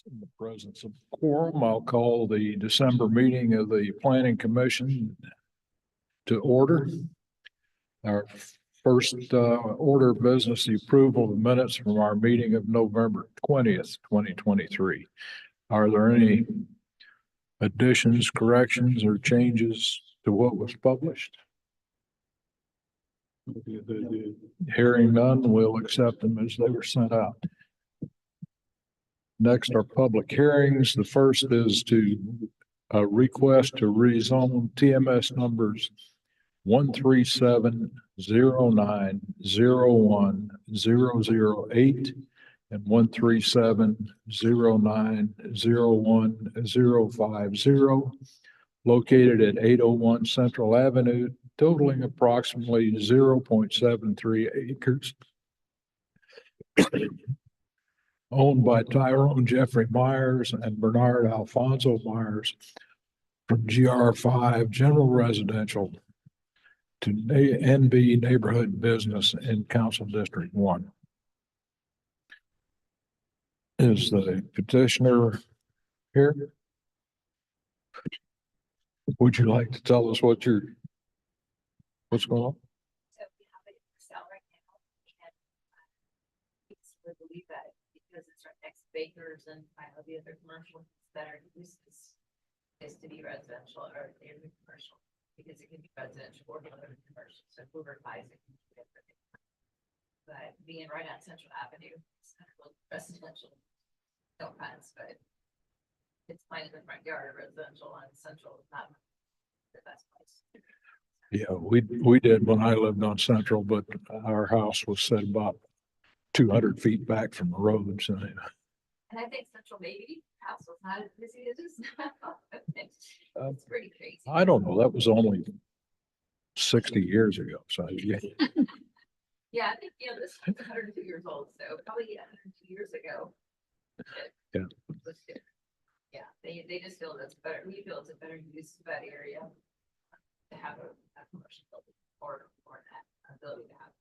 In the presence of quorum, I'll call the December meeting of the Planning Commission to order. Our first order of business, the approval of the minutes from our meeting of November 20th, 2023. Are there any additions, corrections, or changes to what was published? Hearing none, we'll accept them as they were sent out. Next are public hearings. The first is to a request to rezone TMS numbers 13709010008 and 13709010050, located at 801 Central Avenue, totaling approximately 0.73 acres. Owned by Tyrone Jeffrey Myers and Bernard Alfonso Myers from GR5 General Residential to NB Neighborhood Business in Council District 1. Is the petitioner here? Would you like to tell us what's going on? So we have it for sale right now, and we believe that because it's right next to Bakers and the other commercial, it's better use is to be residential or commercial, because it can be residential or other commercial. So whoever buys it can do it. But being right on Central Avenue, it's kind of residential, no offense, but it's fine in the front yard, residential on Central is not the best place. Yeah, we did when I lived on Central, but our house was set about 200 feet back from the road. So, and I think Central maybe house was not as busy as it is now. It's pretty crazy. I don't know. That was only 60 years ago. So yeah. Yeah, I think this is 102 years old, so probably 102 years ago. Yeah. Yeah, they just feel that's better. We feel it's a better use of that area to have a commercial building or that ability to have.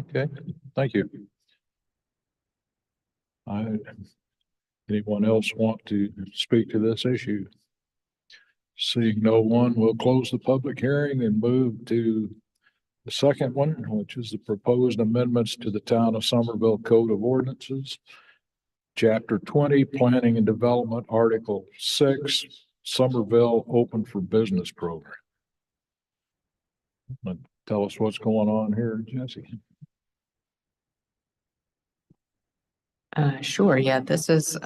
Okay, thank you. Anyone else want to speak to this issue? Seeing no one, we'll close the public hearing and move to the second one, which is the proposed amendments to the Town of Somerville Code of Ordinances. Chapter 20, Planning and Development, Article 6, Somerville Open for Business Program. Tell us what's going on here, Jesse. Sure. Yeah, this is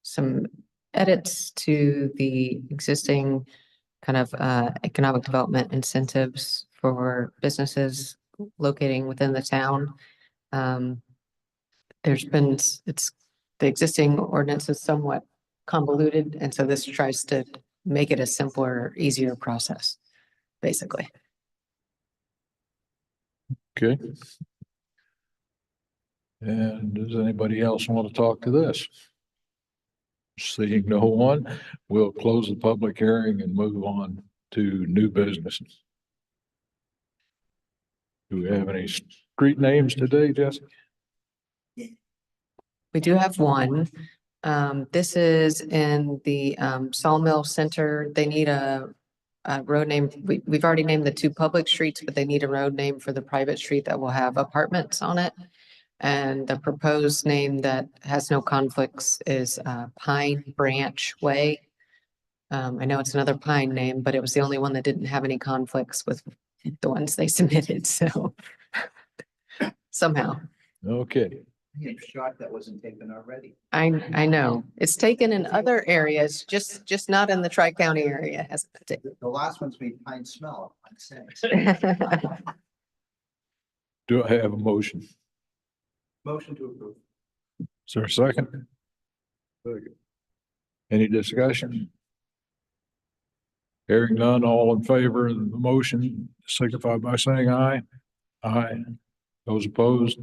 some edits to the existing kind of economic development incentives for businesses locating within the town. The existing ordinance is somewhat convoluted, and so this tries to make it a simpler, easier process, basically. Okay. And does anybody else want to talk to this? Seeing no one, we'll close the public hearing and move on to new businesses. Do we have any street names today, Jessica? We do have one. This is in the Sawmill Center. They need a road name. We've already named the two public streets, but they need a road name for the private street that will have apartments on it. And the proposed name that has no conflicts is Pine Branch Way. I know it's another pine name, but it was the only one that didn't have any conflicts with the ones they submitted. So somehow. Okay. Shot that wasn't taken already. I know it's taken in other areas, just not in the Tri-County area. Hasn't been taken. The last one's made pine smell. Pine scent. Do I have a motion? Motion to approve. Is there a second? Second. Any discussion? Hearing none, all in favor of the motion signify by saying aye. Aye. Those opposed?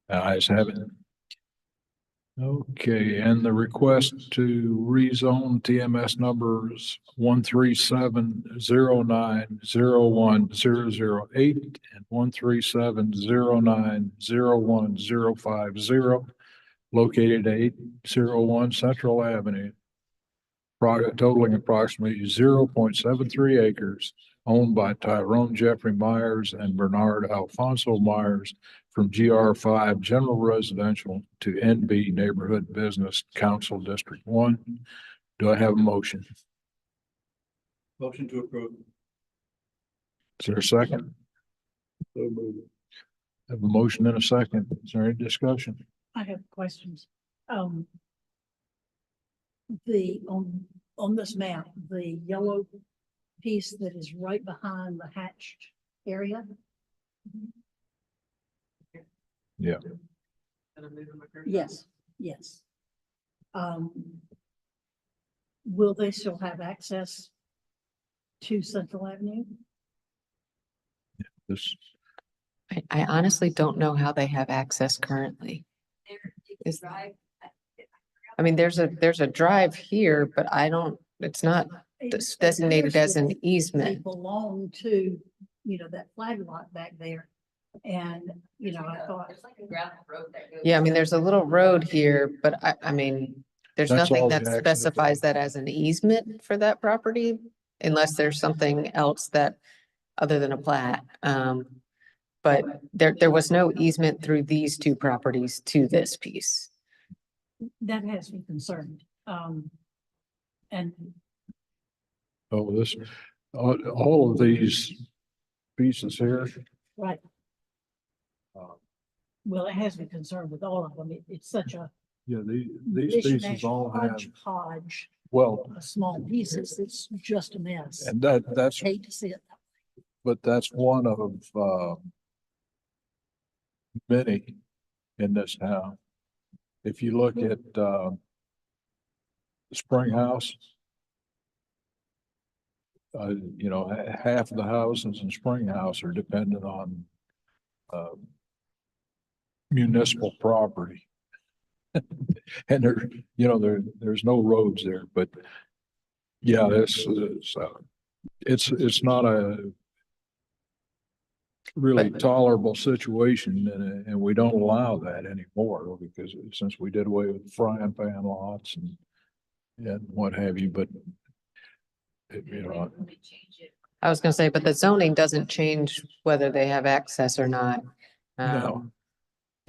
The ayes have it. Okay, and the request to rezone TMS numbers 13709010008 and 13709010050 located at 801 Central Avenue, totaling approximately 0.73 acres, owned by Tyrone Jeffrey Myers and Bernard Alfonso Myers from GR5 General Residential to NB Neighborhood Business Council District 1. Do I have a motion? Motion to approve. Is there a second? Have a motion and a second. Is there any discussion? I have questions. On this map, the yellow piece that is right behind the hatched area. Yeah. Yes, yes. Will they still have access to Central Avenue? This, I honestly don't know how they have access currently. There, you can Is- drive. I mean, there's a drive here, but it's not It designated as an appears that They easement. belong to, that flag lot back there. And, I thought, There's like a gravel road that goes. Yeah, I mean, there's a little road here, but I mean, there's That's nothing all the that access. specifies that as an easement for that property, unless there's something else that, other than a plat. But there was no easement through these two properties to this piece. that has me concerned. And oh, this, all of these pieces here. right, uh, well, it has me concerned with all of them. It's such a Yeah, these pieces mishmash, all have, hodgepodge well, of small pieces. It's just a mess. and that's, Hate to see it. but that's one of, many in this town. If you look at, Spring House, half of the houses in Spring House are dependent on, municipal property. And there's no roads there, but yeah, this is, it's not a really tolerable situation, and we don't allow that anymore because since we did away with frying pan lots and what have you, but We change it. I was gonna say, but the zoning doesn't change whether they have access or not. No.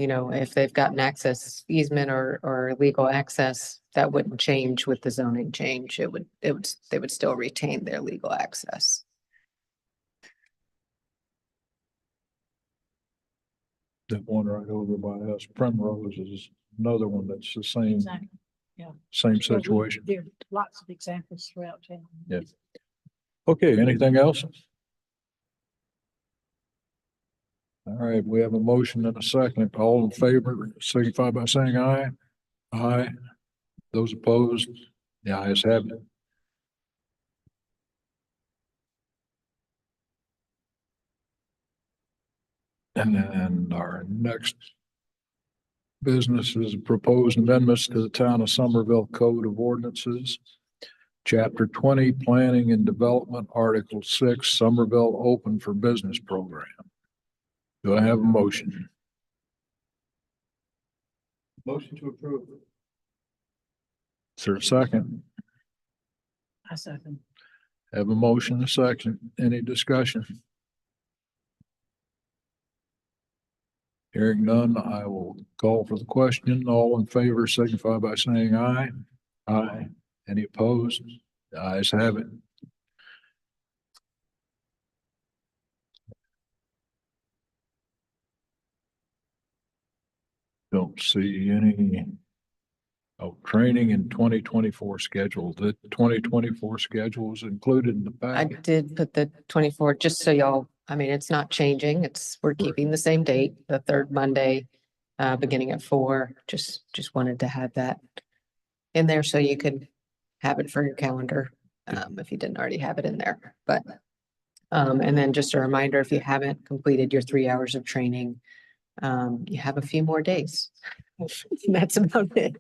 If they've gotten access easement or legal access, that wouldn't change with the zoning change. They would still retain their legal access. that one right over by us, Primrose, is another one that's the same, Exactly. same Well, situation. There are lots of examples throughout town. Yeah. Okay, anything else? All right, we have a motion and a second. All in favor, signify by saying aye. Aye. Those opposed, the ayes have it. And then our next business is proposed amendments to the Town of Somerville Code of Ordinances. Chapter 20, Planning and Development, Article 6, Somerville Open for Business Program. Do I have a motion? Motion to approve. Is there a second? I second. Have a motion, a second. Any discussion? Hearing none, I will call for the question. All in favor signify by saying aye. Aye. Any opposed? The ayes have it. Don't see any. Oh, training in 2024 schedule. The 2024 schedule is included in the I packet. did put the 24, just so y'all, I mean, it's not changing. We're keeping the same date, the third Monday, beginning at 4. Just wanted to have that in there so you could have it for your calendar, if you didn't already have it in there. But, and then just a reminder, if you haven't completed your 3 hours of training, you have a few more days. That's about it.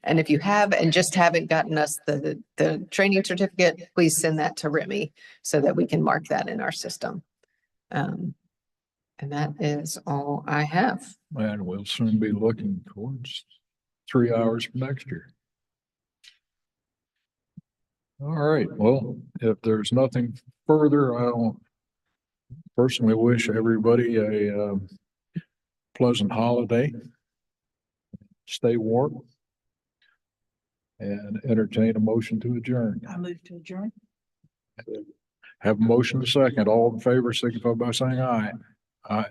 And if you have and just haven't gotten us the training certificate, please send that to Remy so that we can mark that in our system. And that is all I have. And we'll soon be looking towards 3 hours from next year. All right, well, if there's nothing further, I'll personally wish everybody a pleasant holiday. Stay warm. And entertain a motion to adjourn. I move to adjourn. Have a motion to second. All in favor, signify by saying aye. Aye.